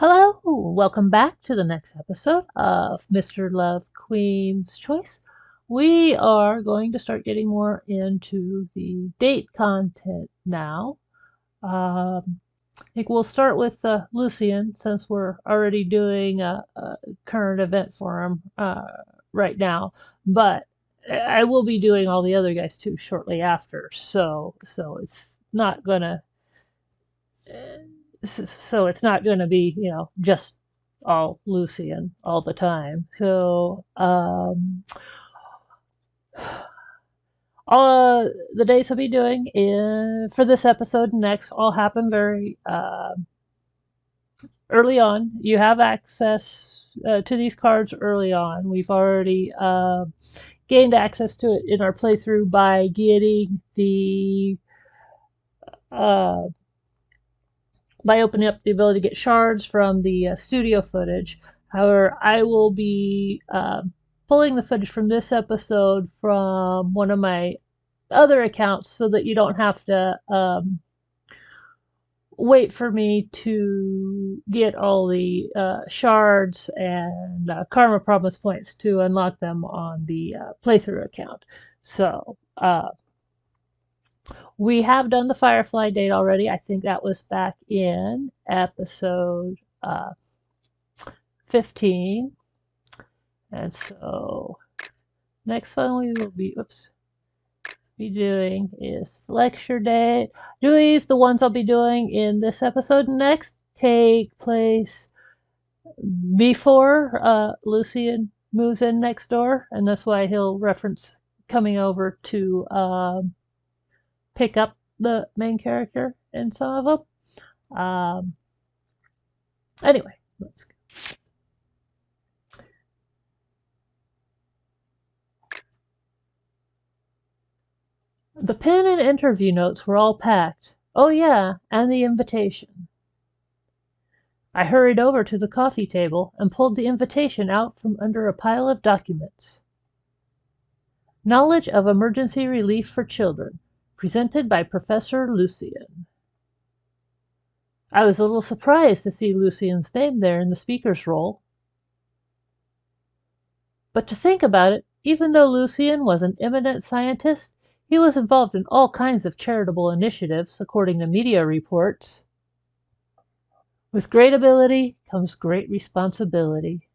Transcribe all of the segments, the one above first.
Hello, welcome back to the next episode of Mr. Love Queen's Choice. We are going to start getting more into the date content now. I think we'll start with Lucien since we're already doing a current event for him right now. But I will be doing all the other guys too shortly after, so it's not gonna so it's not going to be just all Lucien all the time. So all the days I'll be doing for this episode and next all happen very early on. You have access to these cards early on. We've already gained access to it in our playthrough by getting the uh, by opening up the ability to get shards from the studio footage. However, I will be pulling the footage from this episode from one of my other accounts so that you don't have to wait for me to get all the shards and karma promise points to unlock them on the playthrough account. So, we have done the Firefly date already. I think that was back in episode 15. And so next one we will be doing is lecture day. These, the ones I'll be doing in this episode next, take place before Lucien moves in next door, and that's why he'll reference coming over to pick up the main character in some of them. Anyway, let's go. The pen and interview notes were all packed. Oh yeah, and the invitation. I hurried over to the coffee table and pulled the invitation out from under a pile of documents. Knowledge of Emergency Relief for Children, presented by Professor Lucien. I was a little surprised to see Lucien's name there in the speaker's role. But to think about it, even though Lucien was an eminent scientist, he was involved in all kinds of charitable initiatives, according to media reports. With great ability comes great responsibility.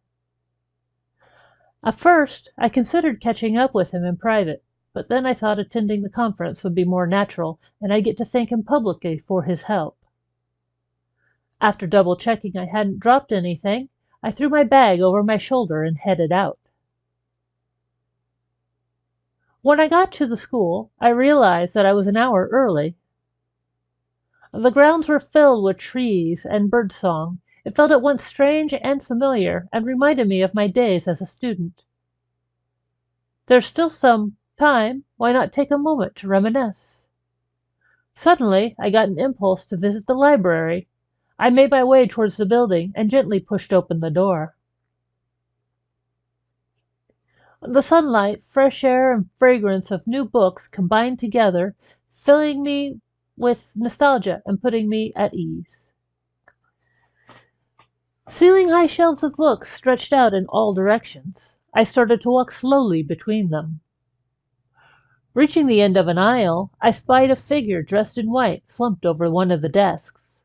At first, I considered catching up with him in private, but then I thought attending the conference would be more natural, and I'd get to thank him publicly for his help. After double-checking I hadn't dropped anything, I threw my bag over my shoulder and headed out. When I got to the school, I realized that I was an hour early. The grounds were filled with trees and birdsong. It felt at once strange and familiar, and reminded me of my days as a student. There's still some time, why not take a moment to reminisce? Suddenly, I got an impulse to visit the library. I made my way towards the building and gently pushed open the door. The sunlight, fresh air, and fragrance of new books combined together, filling me with nostalgia and putting me at ease. Ceiling-high shelves of books stretched out in all directions. I started to walk slowly between them. Reaching the end of an aisle, I spied a figure dressed in white slumped over one of the desks.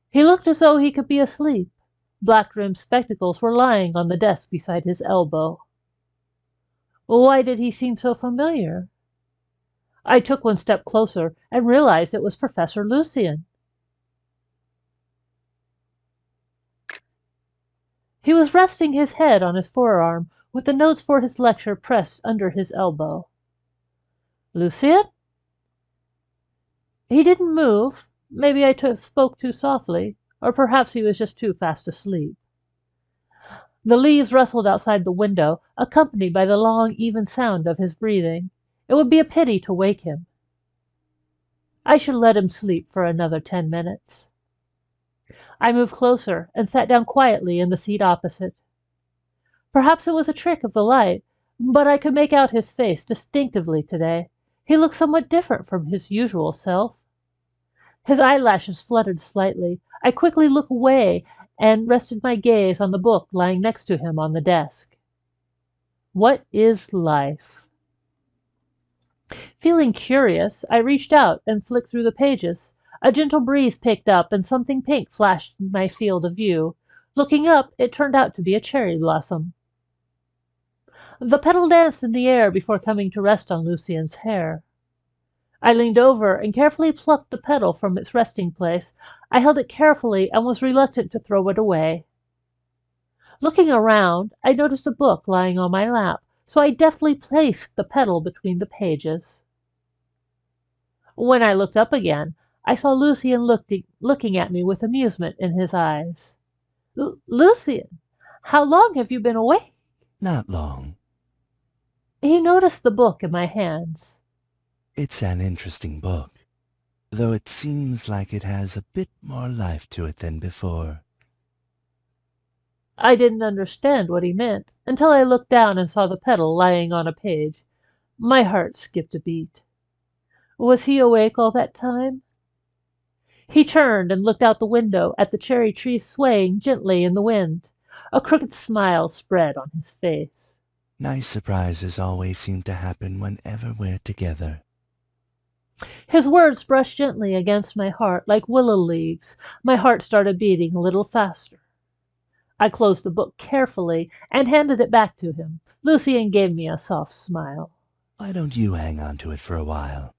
He looked as though he could be asleep. Black-rimmed spectacles were lying on the desk beside his elbow. Why did he seem so familiar? I took one step closer and realized it was Professor Lucien. He was resting his head on his forearm, with the notes for his lecture pressed under his elbow. Lucien? He didn't move. Maybe I spoke too softly, or perhaps he was just too fast asleep. The leaves rustled outside the window, accompanied by the long, even sound of his breathing. It would be a pity to wake him. I should let him sleep for another 10 minutes. I moved closer and sat down quietly in the seat opposite. Perhaps it was a trick of the light, but I could make out his face distinctively today. He looked somewhat different from his usual self. His eyelashes fluttered slightly, I quickly looked away and rested my gaze on the book lying next to him on the desk. What is life? Feeling curious, I reached out and flicked through the pages. A gentle breeze picked up and something pink flashed in my field of view. Looking up, it turned out to be a cherry blossom. The petal danced in the air before coming to rest on Lucien's hair. I leaned over and carefully plucked the petal from its resting place. I held it carefully and was reluctant to throw it away. Looking around, I noticed a book lying on my lap, so I deftly placed the petal between the pages. When I looked up again, I saw Lucien looking at me with amusement in his eyes. Lucien, how long have you been away? Not long. He noticed the book in my hands. It's an interesting book, though it seems like it has a bit more life to it than before. I didn't understand what he meant until I looked down and saw the petal lying on a page. My heart skipped a beat. Was he awake all that time? He turned and looked out the window at the cherry tree swaying gently in the wind. A crooked smile spread on his face. Nice surprises always seem to happen whenever we're together. His words brushed gently against my heart like willow leaves. My heart started beating a little faster. I closed the book carefully and handed it back to him. Lucien gave me a soft smile. Why don't you hang on to it for a while?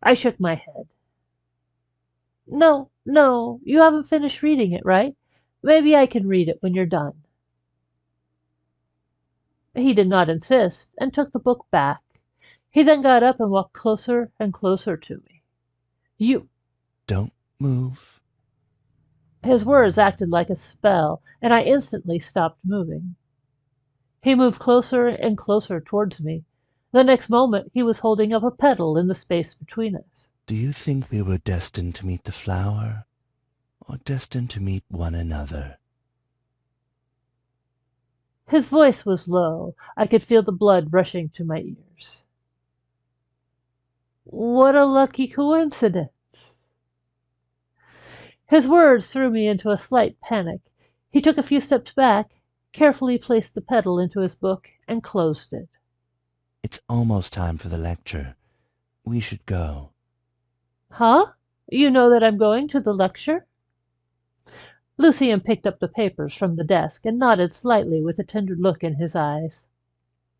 I shook my head. No, you haven't finished reading it, right? Maybe I can read it when you're done. He did not insist and took the book back. He then got up and walked closer and closer to me. You. Don't move. His words acted like a spell, and I instantly stopped moving. He moved closer and closer towards me. The next moment, he was holding up a petal in the space between us. Do you think we were destined to meet the flower, or destined to meet one another? His voice was low. I could feel the blood rushing to my ears. What a lucky coincidence. His words threw me into a slight panic. He took a few steps back, carefully placed the petal into his book, and closed it. It's almost time for the lecture. We should go. Huh? You know that I'm going to the lecture? Lucien picked up the papers from the desk and nodded slightly with a tender look in his eyes.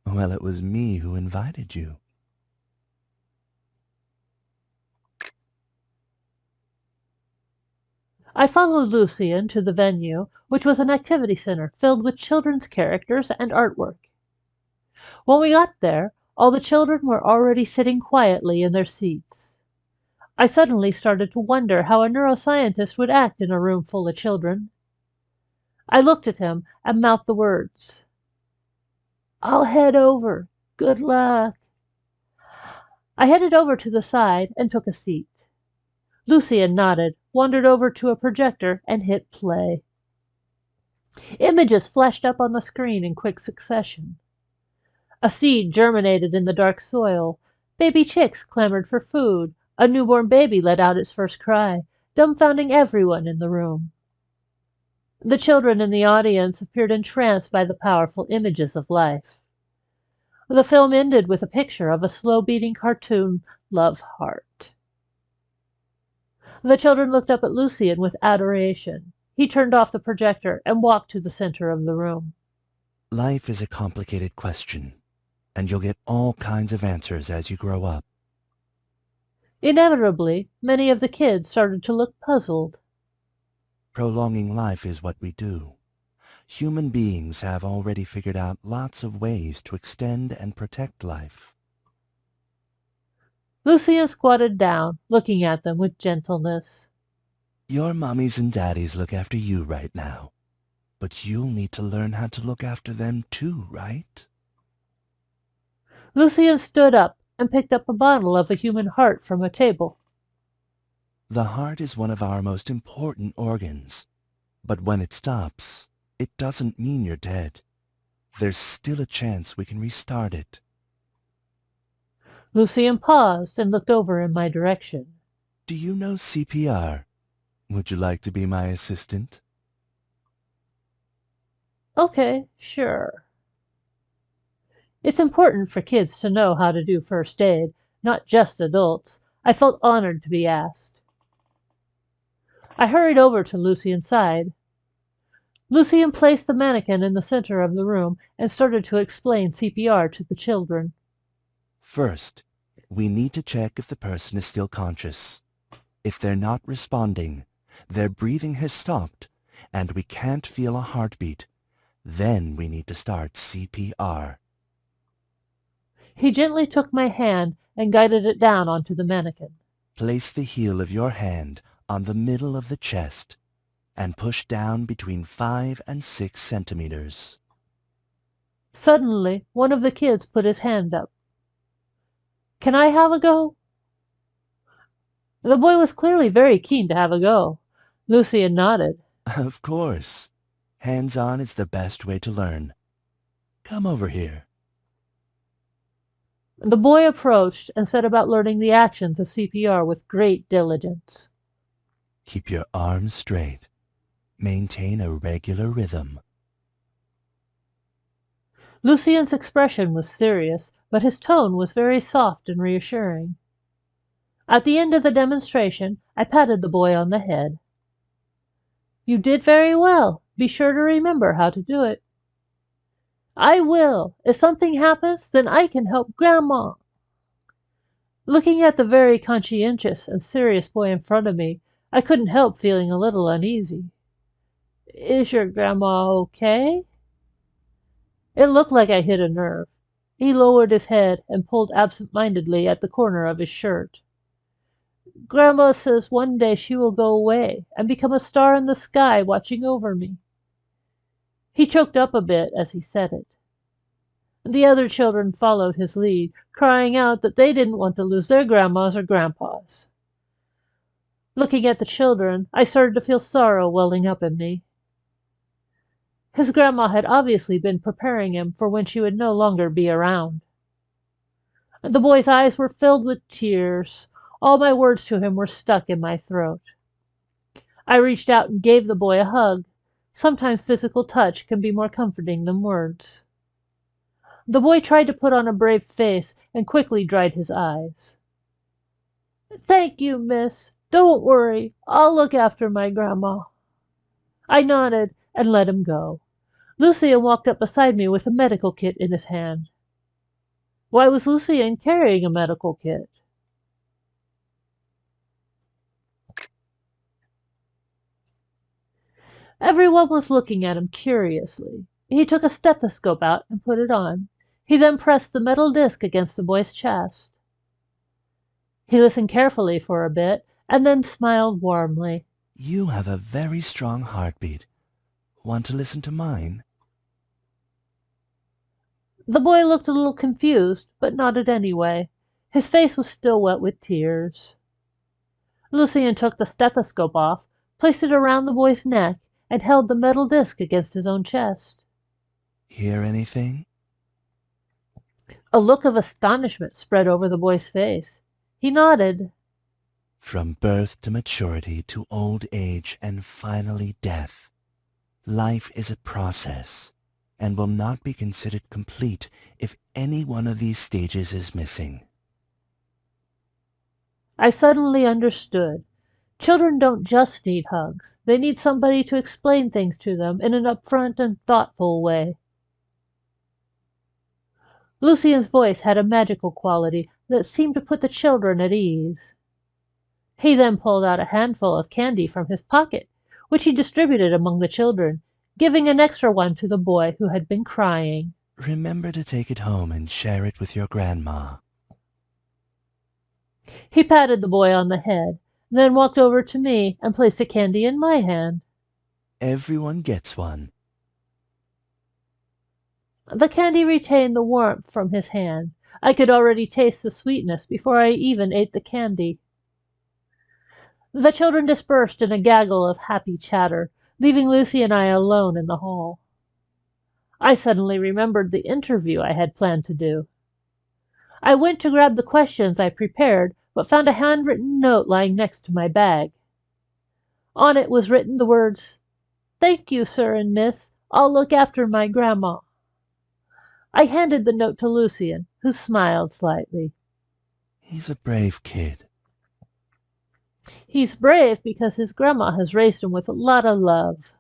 Well, it was me who invited you. I followed Lucien to the venue, which was an activity center filled with children's characters and artwork. When we got there, all the children were already sitting quietly in their seats. I suddenly started to wonder how a neuroscientist would act in a room full of children. I looked at him and mouthed the words. I'll head over. Good luck. I headed over to the side and took a seat. Lucien nodded, wandered over to a projector, and hit play. Images flashed up on the screen in quick succession. A seed germinated in the dark soil. Baby chicks clamored for food. A newborn baby let out its first cry, dumbfounding everyone in the room. The children in the audience appeared entranced by the powerful images of life. The film ended with a picture of a slow-beating cartoon love heart. The children looked up at Lucien with adoration. He turned off the projector and walked to the center of the room. Life is a complicated question, and you'll get all kinds of answers as you grow up. Inevitably, many of the kids started to look puzzled. Prolonging life is what we do. Human beings have already figured out lots of ways to extend and protect life. Lucien squatted down, looking at them with gentleness. Your mommies and daddies look after you right now, but you'll need to learn how to look after them too, right? Lucien stood up and picked up a bottle of a human heart from a table. The heart is one of our most important organs, but when it stops, it doesn't mean you're dead. There's still a chance we can restart it. Lucien paused and looked over in my direction. Do you know CPR? Would you like to be my assistant? Okay, sure. It's important for kids to know how to do first aid, not just adults. I felt honored to be asked. I hurried over to Lucien's side. Lucien placed the mannequin in the center of the room and started to explain CPR to the children. First, we need to check if the person is still conscious. If they're not responding, their breathing has stopped, and we can't feel a heartbeat, then we need to start CPR. He gently took my hand and guided it down onto the mannequin. Place the heel of your hand on the middle of the chest and push down between 5 and 6 centimeters. Suddenly, one of the kids put his hand up. Can I have a go? The boy was clearly very keen to have a go. Lucien nodded. Of course. Hands-on is the best way to learn. Come over here. The boy approached and set about learning the actions of CPR with great diligence. Keep your arms straight. Maintain a regular rhythm. Lucien's expression was serious, but his tone was very soft and reassuring. At the end of the demonstration, I patted the boy on the head. You did very well. Be sure to remember how to do it. I will. If something happens, then I can help Grandma. Looking at the very conscientious and serious boy in front of me, I couldn't help feeling a little uneasy. Is your grandma okay? It looked like I hit a nerve. He lowered his head and pulled absent-mindedly at the corner of his shirt. Grandma says one day she will go away and become a star in the sky watching over me. He choked up a bit as he said it. The other children followed his lead, crying out that they didn't want to lose their grandmas or grandpas. Looking at the children, I started to feel sorrow welling up in me. His grandma had obviously been preparing him for when she would no longer be around. The boy's eyes were filled with tears. All my words to him were stuck in my throat. I reached out and gave the boy a hug. Sometimes physical touch can be more comforting than words. The boy tried to put on a brave face and quickly dried his eyes. Thank you, miss. Don't worry. I'll look after my grandma. I nodded and let him go. Lucien walked up beside me with a medical kit in his hand. Why was Lucien carrying a medical kit? Everyone was looking at him curiously. He took a stethoscope out and put it on. He then pressed the metal disc against the boy's chest. He listened carefully for a bit and then smiled warmly. You have a very strong heartbeat. Want to listen to mine? The boy looked a little confused, but nodded anyway. His face was still wet with tears. Lucien took the stethoscope off, placed it around the boy's neck, and held the metal disc against his own chest. Hear anything? A look of astonishment spread over the boy's face. He nodded. From birth to maturity to old age and finally death, life is a process and will not be considered complete if any one of these stages is missing. I suddenly understood. Children don't just need hugs. They need somebody to explain things to them in an upfront and thoughtful way. Lucien's voice had a magical quality that seemed to put the children at ease. He then pulled out a handful of candy from his pocket, which he distributed among the children, giving an extra one to the boy who had been crying. Remember to take it home and share it with your grandma. He patted the boy on the head, then walked over to me and placed a candy in my hand. Everyone gets one. The candy retained the warmth from his hand. I could already taste the sweetness before I even ate the candy. The children dispersed in a gaggle of happy chatter, leaving Lucy and I alone in the hall. I suddenly remembered the interview I had planned to do. I went to grab the questions I prepared, but found a handwritten note lying next to my bag. On it was written the words, "Thank you, sir and miss. I'll look after my grandma." I handed the note to Lucien, who smiled slightly. He's a brave kid. He's brave because his grandma has raised him with a lot of love.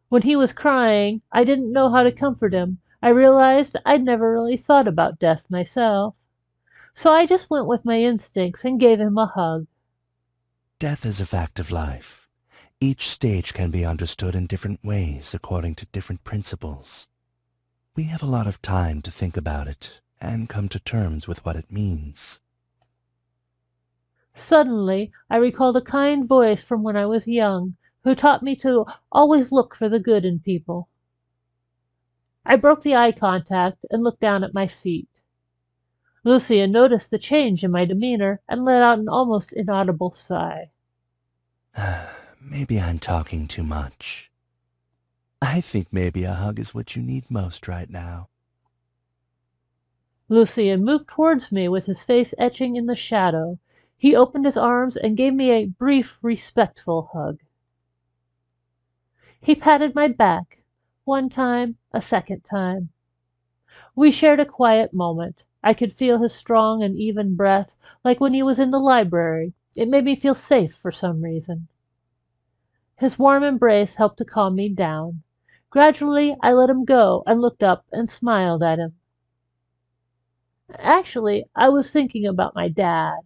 When he was crying, I didn't know how to comfort him. I realized I'd never really thought about death myself. So I just went with my instincts and gave him a hug. Death is a fact of life. Each stage can be understood in different ways according to different principles. We have a lot of time to think about it and come to terms with what it means. Suddenly, I recalled a kind voice from when I was young, who taught me to always look for the good in people. I broke the eye contact and looked down at my feet. Lucia noticed the change in my demeanor and let out an almost inaudible sigh. Maybe I'm talking too much. I think maybe a hug is what you need most right now. Lucien moved towards me with his face etching in the shadow. He opened his arms and gave me a brief, respectful hug. He patted my back, one time, a second time. We shared a quiet moment. I could feel his strong and even breath, like when he was in the library. It made me feel safe for some reason. His warm embrace helped to calm me down. Gradually, I let him go and looked up and smiled at him. Actually, I was thinking about my dad.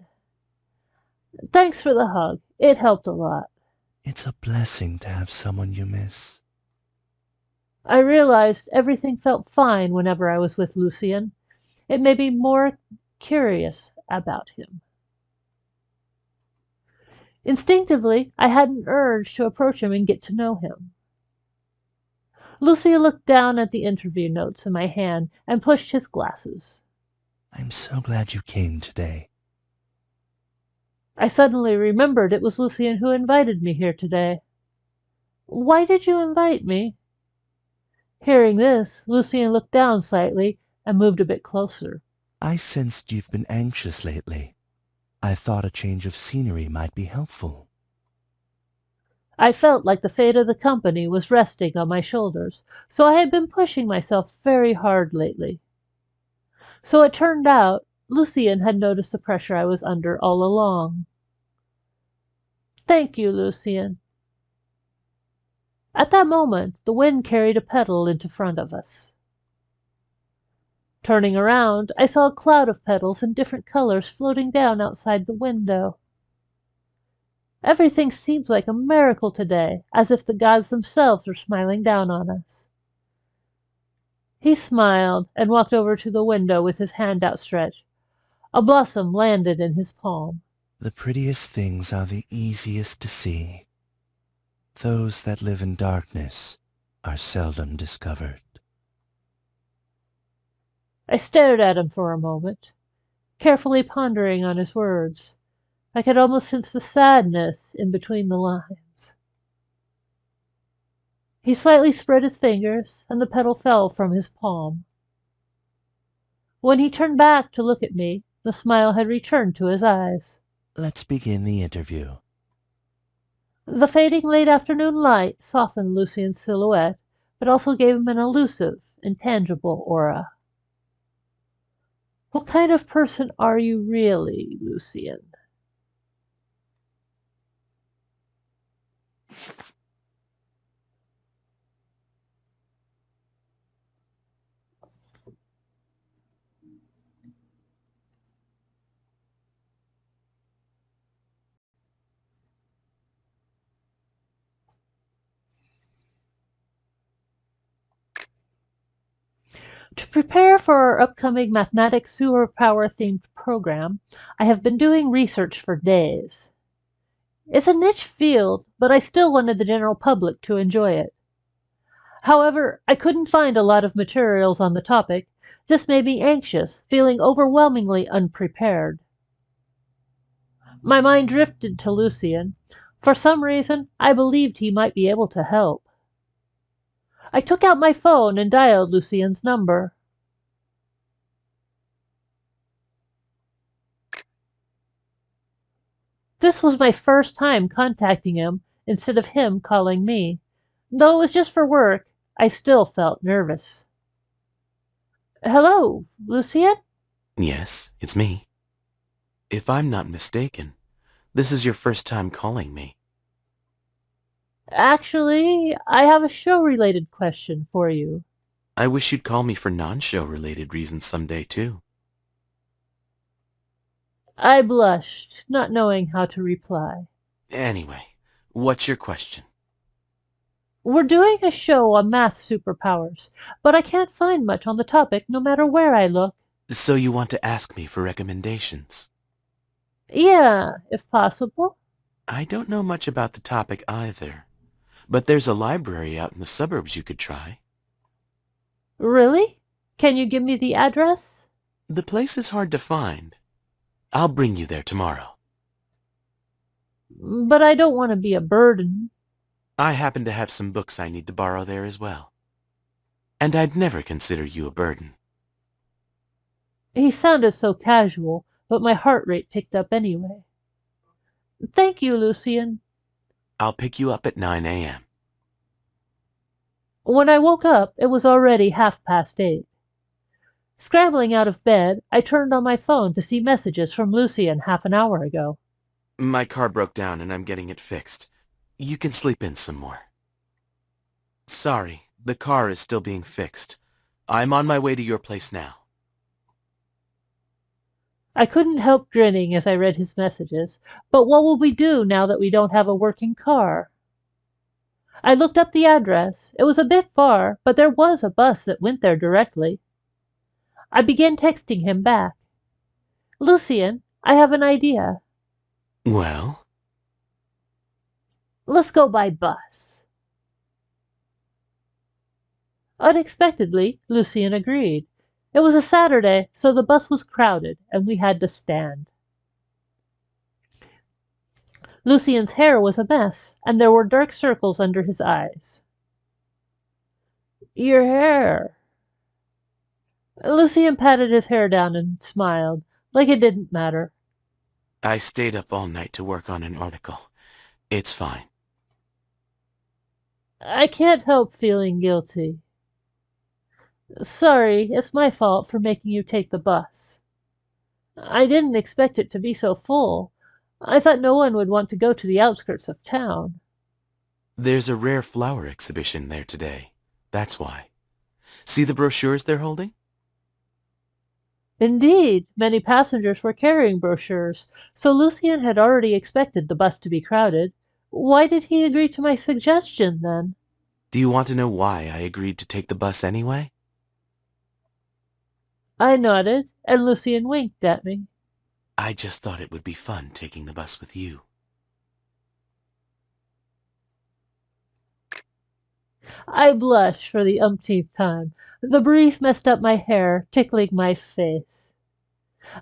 Thanks for the hug. It helped a lot. It's a blessing to have someone you miss. I realized everything felt fine whenever I was with Lucien. It made me more curious about him. Instinctively, I had an urge to approach him and get to know him. Lucien looked down at the interview notes in my hand and pushed his glasses. I'm so glad you came today. I suddenly remembered it was Lucien who invited me here today. Why did you invite me? Hearing this, Lucien looked down slightly and moved a bit closer. I sensed you've been anxious lately. I thought a change of scenery might be helpful. I felt like the fate of the company was resting on my shoulders, so I had been pushing myself very hard lately. So it turned out Lucien had noticed the pressure I was under all along. Thank you, Lucien. At that moment, the wind carried a petal into front of us. Turning around, I saw a cloud of petals in different colors floating down outside the window. Everything seems like a miracle today, as if the gods themselves were smiling down on us. He smiled and walked over to the window with his hand outstretched. A blossom landed in his palm. The prettiest things are the easiest to see. Those that live in darkness are seldom discovered. I stared at him for a moment, carefully pondering on his words. I could almost sense the sadness in between the lines. He slightly spread his fingers, and the petal fell from his palm. When he turned back to look at me, the smile had returned to his eyes. Let's begin the interview. The fading late afternoon light softened Lucien's silhouette, but also gave him an elusive, intangible aura. What kind of person are you really, Lucien? To prepare for our upcoming mathematics superpower-themed program, I have been doing research for days. It's a niche field, but I still wanted the general public to enjoy it. However, I couldn't find a lot of materials on the topic. This made me anxious, feeling overwhelmingly unprepared. My mind drifted to Lucien. For some reason, I believed he might be able to help. I took out my phone and dialed Lucien's number. This was my first time contacting him instead of him calling me. Though it was just for work, I still felt nervous. Hello, Lucien? Yes, it's me. If I'm not mistaken, this is your first time calling me. Actually, I have a show-related question for you. I wish you'd call me for non-show related reasons someday too. I blushed, not knowing how to reply. Anyway, what's your question? We're doing a show on math superpowers, but I can't find much on the topic no matter where I look. So you want to ask me for recommendations? Yeah, if possible. I don't know much about the topic either, but there's a library out in the suburbs you could try. Really? Can you give me the address? The place is hard to find. I'll bring you there tomorrow. But I don't want to be a burden. I happen to have some books I need to borrow there as well. And I'd never consider you a burden. He sounded so casual, but my heart rate picked up anyway. Thank you, Lucien. I'll pick you up at 9 a.m. When I woke up, it was already 8:30. Scrambling out of bed, I turned on my phone to see messages from Lucien half an hour ago. My car broke down and I'm getting it fixed. You can sleep in some more. Sorry, the car is still being fixed. I'm on my way to your place now. I couldn't help grinning as I read his messages, but what will we do now that we don't have a working car? I looked up the address. It was a bit far, but there was a bus that went there directly. I began texting him back. Lucien, I have an idea. Well? Let's go by bus. Unexpectedly, Lucien agreed. It was a Saturday, so the bus was crowded, and we had to stand. Lucien's hair was a mess, and there were dark circles under his eyes. Your hair. Lucien patted his hair down and smiled, like it didn't matter. I stayed up all night to work on an article. It's fine. I can't help feeling guilty. Sorry, it's my fault for making you take the bus. I didn't expect it to be so full. I thought no one would want to go to the outskirts of town. There's a rare flower exhibition there today. That's why. See the brochures they're holding? Indeed, many passengers were carrying brochures, so Lucien had already expected the bus to be crowded. Why did he agree to my suggestion, then? Do you want to know why I agreed to take the bus anyway? I nodded, and Lucien winked at me. I just thought it would be fun taking the bus with you. I blushed for the umpteenth time. The breeze messed up my hair, tickling my face.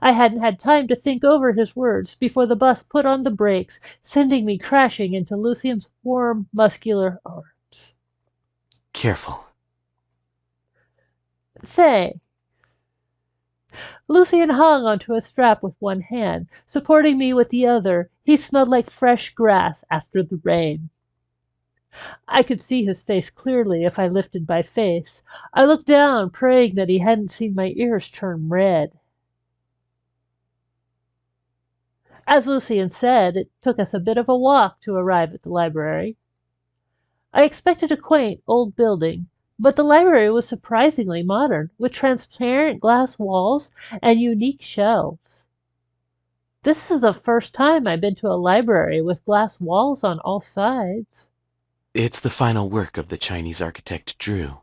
I hadn't had time to think over his words before the bus put on the brakes, sending me crashing into Lucien's warm, muscular arms. Careful. Thanks. Lucien hung onto a strap with one hand, supporting me with the other. He smelled like fresh grass after the rain. I could see his face clearly if I lifted my face. I looked down, praying that he hadn't seen my ears turn red. As Lucien said, it took us a bit of a walk to arrive at the library. I expected a quaint, old building, but the library was surprisingly modern, with transparent glass walls and unique shelves. This is the first time I've been to a library with glass walls on all sides. It's the final work of the Chinese architect Drew.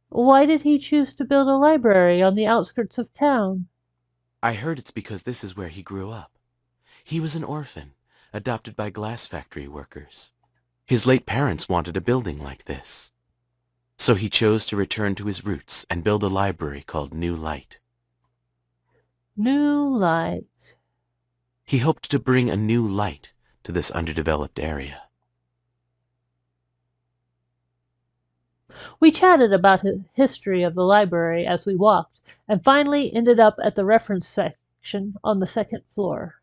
Why did he choose to build a library on the outskirts of town? I heard it's because this is where he grew up. He was an orphan, adopted by glass factory workers. His late parents wanted a building like this. So he chose to return to his roots and build a library called New Light. New light. He hoped to bring a new light to this underdeveloped area. We chatted about the history of the library as we walked, and finally ended up at the reference section on the second floor.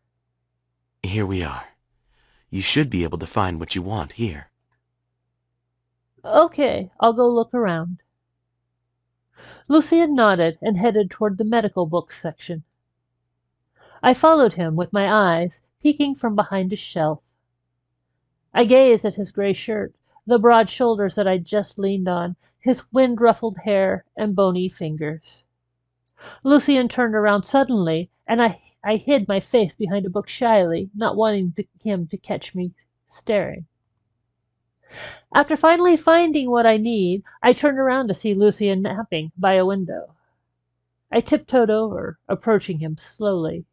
Here we are. You should be able to find what you want here. Okay, I'll go look around. Lucien nodded and headed toward the medical books section. I followed him with my eyes, peeking from behind a shelf. I gazed at his gray shirt, the broad shoulders that I'd just leaned on, his wind-ruffled hair and bony fingers. Lucien turned around suddenly, and I hid my face behind a book shyly, not wanting him to catch me staring. After finally finding what I need, I turned around to see Lucien napping by a window. I tiptoed over, approaching him slowly.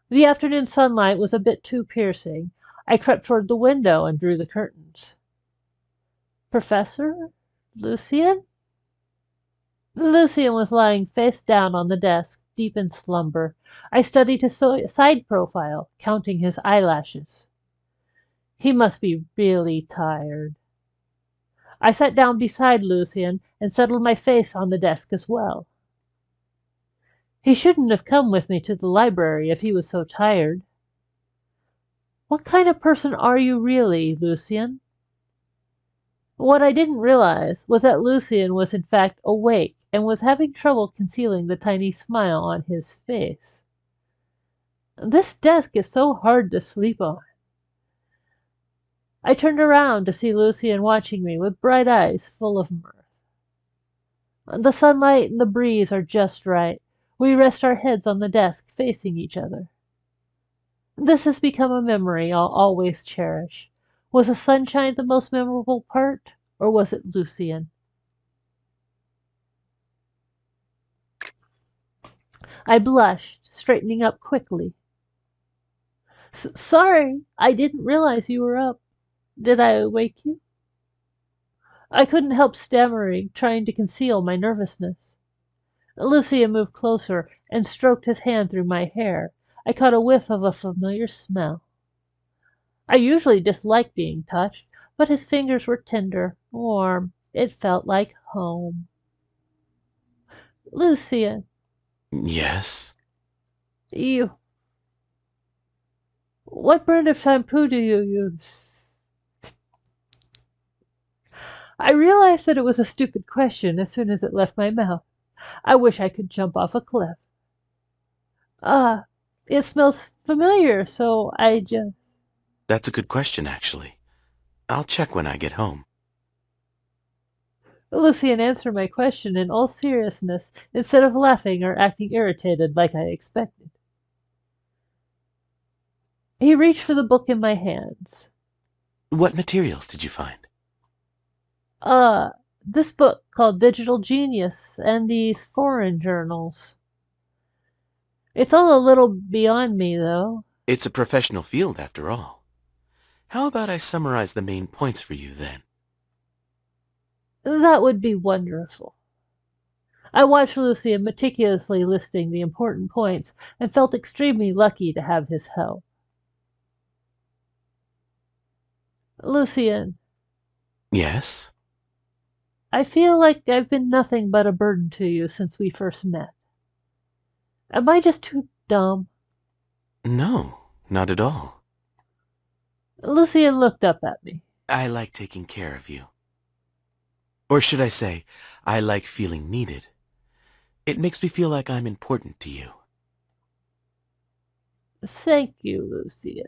The afternoon sunlight was a bit too piercing. I crept toward the window and drew the curtains. Professor? Lucien? Lucien was lying face down on the desk, deep in slumber. I studied his side profile, counting his eyelashes. He must be really tired. I sat down beside Lucien and settled my face on the desk as well. He shouldn't have come with me to the library if he was so tired. What kind of person are you really, Lucien? What I didn't realize was that Lucien was in fact awake and was having trouble concealing the tiny smile on his face. This desk is so hard to sleep on. I turned around to see Lucien watching me with bright eyes full of mirth. The sunlight and the breeze are just right. We rest our heads on the desk, facing each other. This has become a memory I'll always cherish. Was the sunshine the most memorable part, or was it Lucien? I blushed, straightening up quickly. Sorry, I didn't realize you were up. Did I wake you? I couldn't help stammering, trying to conceal my nervousness. Lucien moved closer and stroked his hand through my hair. I caught a whiff of a familiar smell. I usually dislike being touched, but his fingers were tender, warm. It felt like home. Lucien, Yes? what brand of shampoo do you use? I realized that it was a stupid question as soon as it left my mouth. I wish I could jump off a cliff. It smells familiar, so I just... That's a good question, actually. I'll check when I get home. Lucien answered my question in all seriousness, instead of laughing or acting irritated like I expected. He reached for the book in my hands. What materials did you find? This book called Digital Genius and these foreign journals. It's all a little beyond me, though. It's a professional field, after all. How about I summarize the main points for you, then? That would be wonderful. I watched Lucien meticulously listing the important points and felt extremely lucky to have his help. Lucien. Yes? I feel like I've been nothing but a burden to you since we first met. Am I just too dumb? No, not at all. Lucien looked up at me. I like taking care of you. Or should I say, I like feeling needed. It makes me feel like I'm important to you. Thank you, Lucien.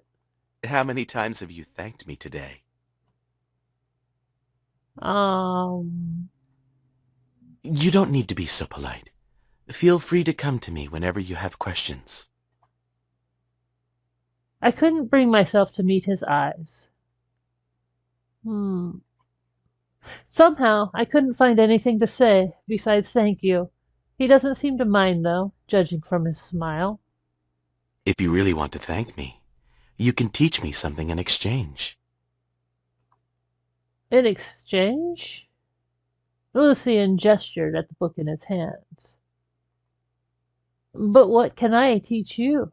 How many times have you thanked me today? You don't need to be so polite. Feel free to come to me whenever you have questions. I couldn't bring myself to meet his eyes. Somehow, I couldn't find anything to say besides thank you. He doesn't seem to mind, though, judging from his smile. If you really want to thank me, you can teach me something in exchange. In exchange? Lucien gestured at the book in his hands. But what can I teach you?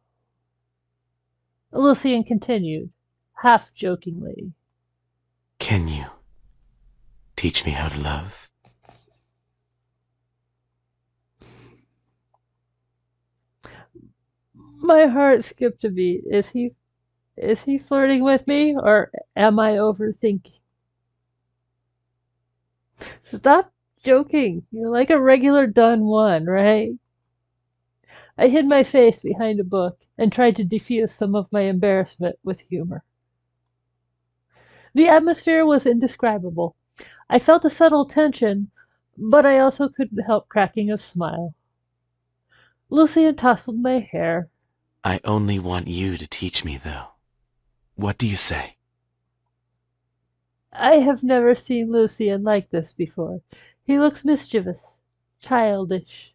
Lucien continued, half jokingly. Can you teach me how to love? My heart skipped a beat. Is he flirting with me, or am I overthinking? Stop joking. You're like a regular Dun one, right? I hid my face behind a book and tried to diffuse some of my embarrassment with humor. The atmosphere was indescribable. I felt a subtle tension, but I also couldn't help cracking a smile. Lucien tousled my hair. I only want you to teach me, though. What do you say? I have never seen Lucien like this before. He looks mischievous, childish.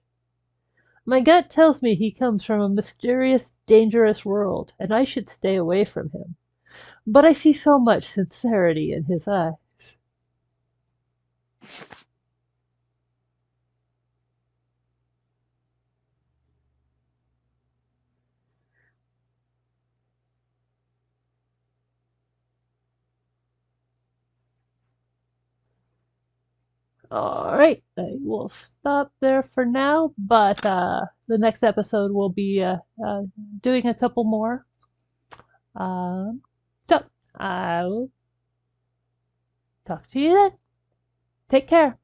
My gut tells me he comes from a mysterious, dangerous world, and I should stay away from him. But I see so much sincerity in his eyes. All right, I will stop there for now, but the next episode will be doing a couple more. Um, so I'll talk to you then. Take care.